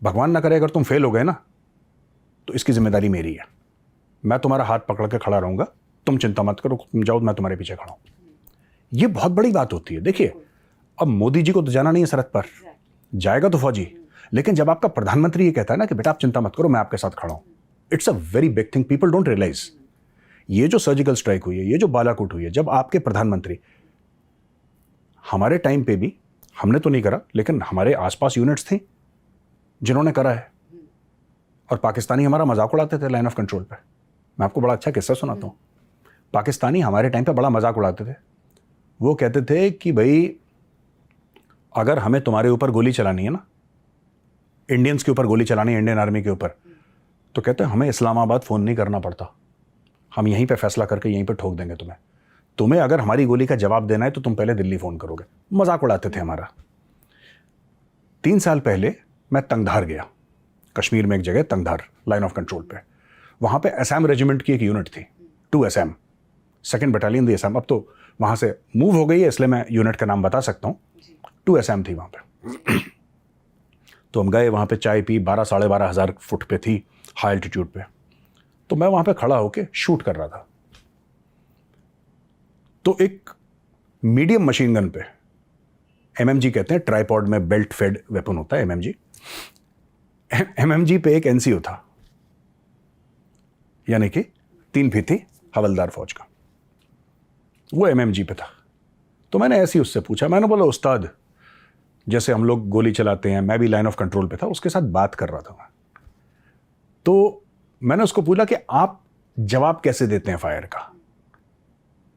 भगवान ना करे अगर तुम फेल हो गए ना तो इसकी जिम्मेदारी मेरी है। मैं तुम्हारा हाथ पकड़ के खड़ा रहूंगा, तुम चिंता मत करो, तुम जाओ, मैं तुम्हारे पीछे खड़ा हूं। ये बहुत बड़ी बात होती है। देखिए, अब मोदी जी को तो जाना नहीं है सरहद पर, जाएगा तो फौजी, लेकिन जब आपका प्रधानमंत्री ये कहता है ना कि बेटा आप चिंता मत करो, मैं आपके साथ खड़ा हूं, it's a very big thing. People don't realise ये जो सर्जिकल स्ट्राइक हुई है, ये जो बालाकोट हुई है, जब आपके प्रधानमंत्री, हमारे टाइम पे भी हमने तो नहीं करा, लेकिन हमारे आसपास यूनिट्स थी जिन्होंने करा है, और पाकिस्तानी हमारा मजाक उड़ाते थे लाइन ऑफ कंट्रोल पे। मैं आपको बड़ा अच्छा किस्सा सुनाता हूँ। पाकिस्तानी हमारे टाइम पे बड़ा मजाक उड़ाते थे। वो कहते थे कि भाई अगर हमें तुम्हारे ऊपर गोली चलानी है ना, इंडियंस के ऊपर गोली चलानी है, इंडियन आर्मी के ऊपर, तो कहते हैं हमें इस्लामाबाद फ़ोन नहीं करना पड़ता, हम यहीं पे फैसला करके यहीं पे ठोक देंगे तुम्हें अगर हमारी गोली का जवाब देना है तो तुम पहले दिल्ली फ़ोन करोगे। मजाक उड़ाते थे हमारा। 3 साल पहले मैं तंगधार गया, कश्मीर में एक जगह तंगधार, लाइन ऑफ कंट्रोल पे। वहाँ पे असम रेजिमेंट की एक यूनिट थी, 2 असम, 2nd बटालियन दी असम। अब तो वहाँ से मूव हो गई है, इसलिए मैं यूनिट का नाम बता सकता हूँ। 2 असम थी वहाँ पे। तो हम गए वहाँ पे, चाय पी, 12-12.5 हज़ार फुट पे थी, हाई एल्टीट्यूड पे। तो मैं वहाँ पे खड़ा होके शूट कर रहा था। तो एक मीडियम मशीन गन पे, एमएमजी कहते हैं, ट्राइपॉड में बेल्ट फेड वेपन होता है एमएमजी। एमएमजी पे एक एनसीओ था, यानी कि 3 फीती हवलदार फौज का, वो एमएमजी पे था। तो मैंने ऐसे ही उससे पूछा, मैंने बोला उस्ताद, जैसे हम लोग गोली चलाते हैं, मैं भी लाइन ऑफ कंट्रोल पे था, उसके साथ बात कर रहा था मैं। तो मैंने उसको पूछा कि आप जवाब कैसे देते हैं फायर का।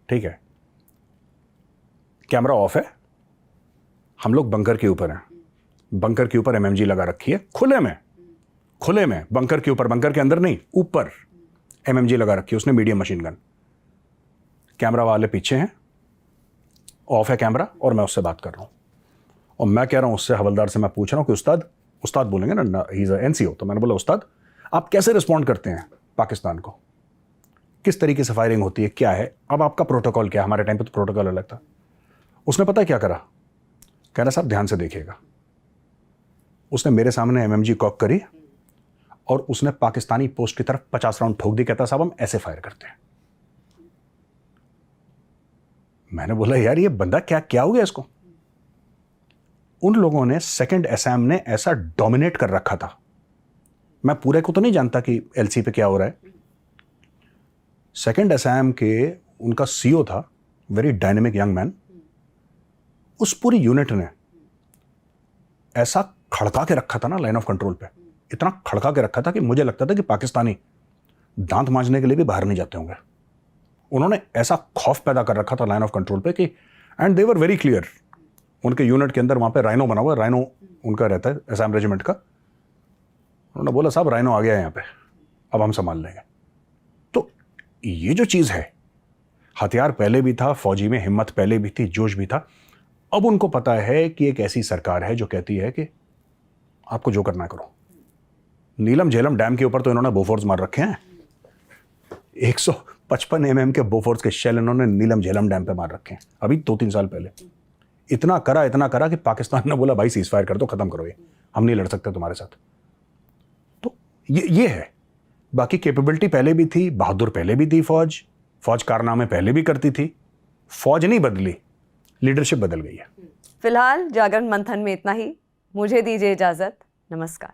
ठीक है, कैमरा ऑफ है, हम लोग बंकर के ऊपर हैं, बंकर के ऊपर एमएमजी लगा रखी है, खुले में बंकर के ऊपर, बंकर के अंदर नहीं, ऊपर एमएमजी लगा रखी है उसने, मीडियम मशीन गन। कैमरा वाले पीछे हैं, ऑफ है कैमरा, और मैं उससे बात कर रहा हूं। और मैं कह रहा हूं उससे, हवलदार से मैं पूछ रहा हूं कि उस्ताद बोलेंगे ना, ही इज एनसीओ। तो मैंने बोला उस्ताद आप कैसे रिस्पॉन्ड करते हैं पाकिस्तान को, किस तरीके से फायरिंग होती है, क्या है, अब आपका प्रोटोकॉल क्या है। हमारे टाइम पे तो प्रोटोकॉल अलग था। उसने पता है क्या करा, कह रहा साहब ध्यान से देखिएगा। उसने मेरे सामने एमएमजी कॉक करी और उसने पाकिस्तानी पोस्ट की तरफ 50 राउंड ठोक दी। कहता साहब हम ऐसे फायर करते हैं। मैंने बोला यार ये बंदा क्या हो गया इसको। उन लोगों ने, 2nd असम ने ऐसा डोमिनेट कर रखा था। मैं पूरे को तो नहीं जानता कि एलसी पे क्या हो रहा है। 2nd असम के उनका सीओ था, वेरी डायनेमिक यंग मैन। उस पूरी यूनिट ने ऐसा खड़का के रखा था ना लाइन ऑफ कंट्रोल पे, इतना खड़का के रखा था कि मुझे लगता था कि पाकिस्तानी दांत मांजने के लिए भी बाहर नहीं जाते होंगे। उन्होंने ऐसा खौफ पैदा कर रखा था लाइन ऑफ कंट्रोल पे कि, and they were very clear. उनके यूनिट के अंदर वहां पे राइनो बना हुआ, राइनो उनका रहता है असम रेजिमेंट का। उन्होंने बोला साहब राइनो आ गया है यहाँ पे, अब हम संभाल लेंगे। तो ये जो चीज है, हथियार पहले भी था, फौजी में हिम्मत पहले भी थी, जोश भी था। अब उनको पता है कि एक ऐसी सरकार है जो कहती है कि आपको जो करना है करो। नीलम झेलम डैम के ऊपर तो इन्होंने बोफोर्स मार रखे हैं, 155 mm के बोफोर्स के शेल इन्होंने नीलम झेलम डैम पे मार रखे हैं अभी 2-3 साल पहले। इतना करा कि पाकिस्तान ने बोला भाई सीज फायर कर दो, खत्म करो, ये हम नहीं लड़ सकते तुम्हारे साथ। तो ये है। बाकी कैपेबिलिटी पहले भी थी, बहादुर पहले भी थी, फौज कारनामे पहले भी करती थी। फौज नहीं बदली, लीडरशिप बदल गई है। फिलहाल जागरण मंथन में इतना ही। मुझे दीजिए इजाजत। नमस्कार।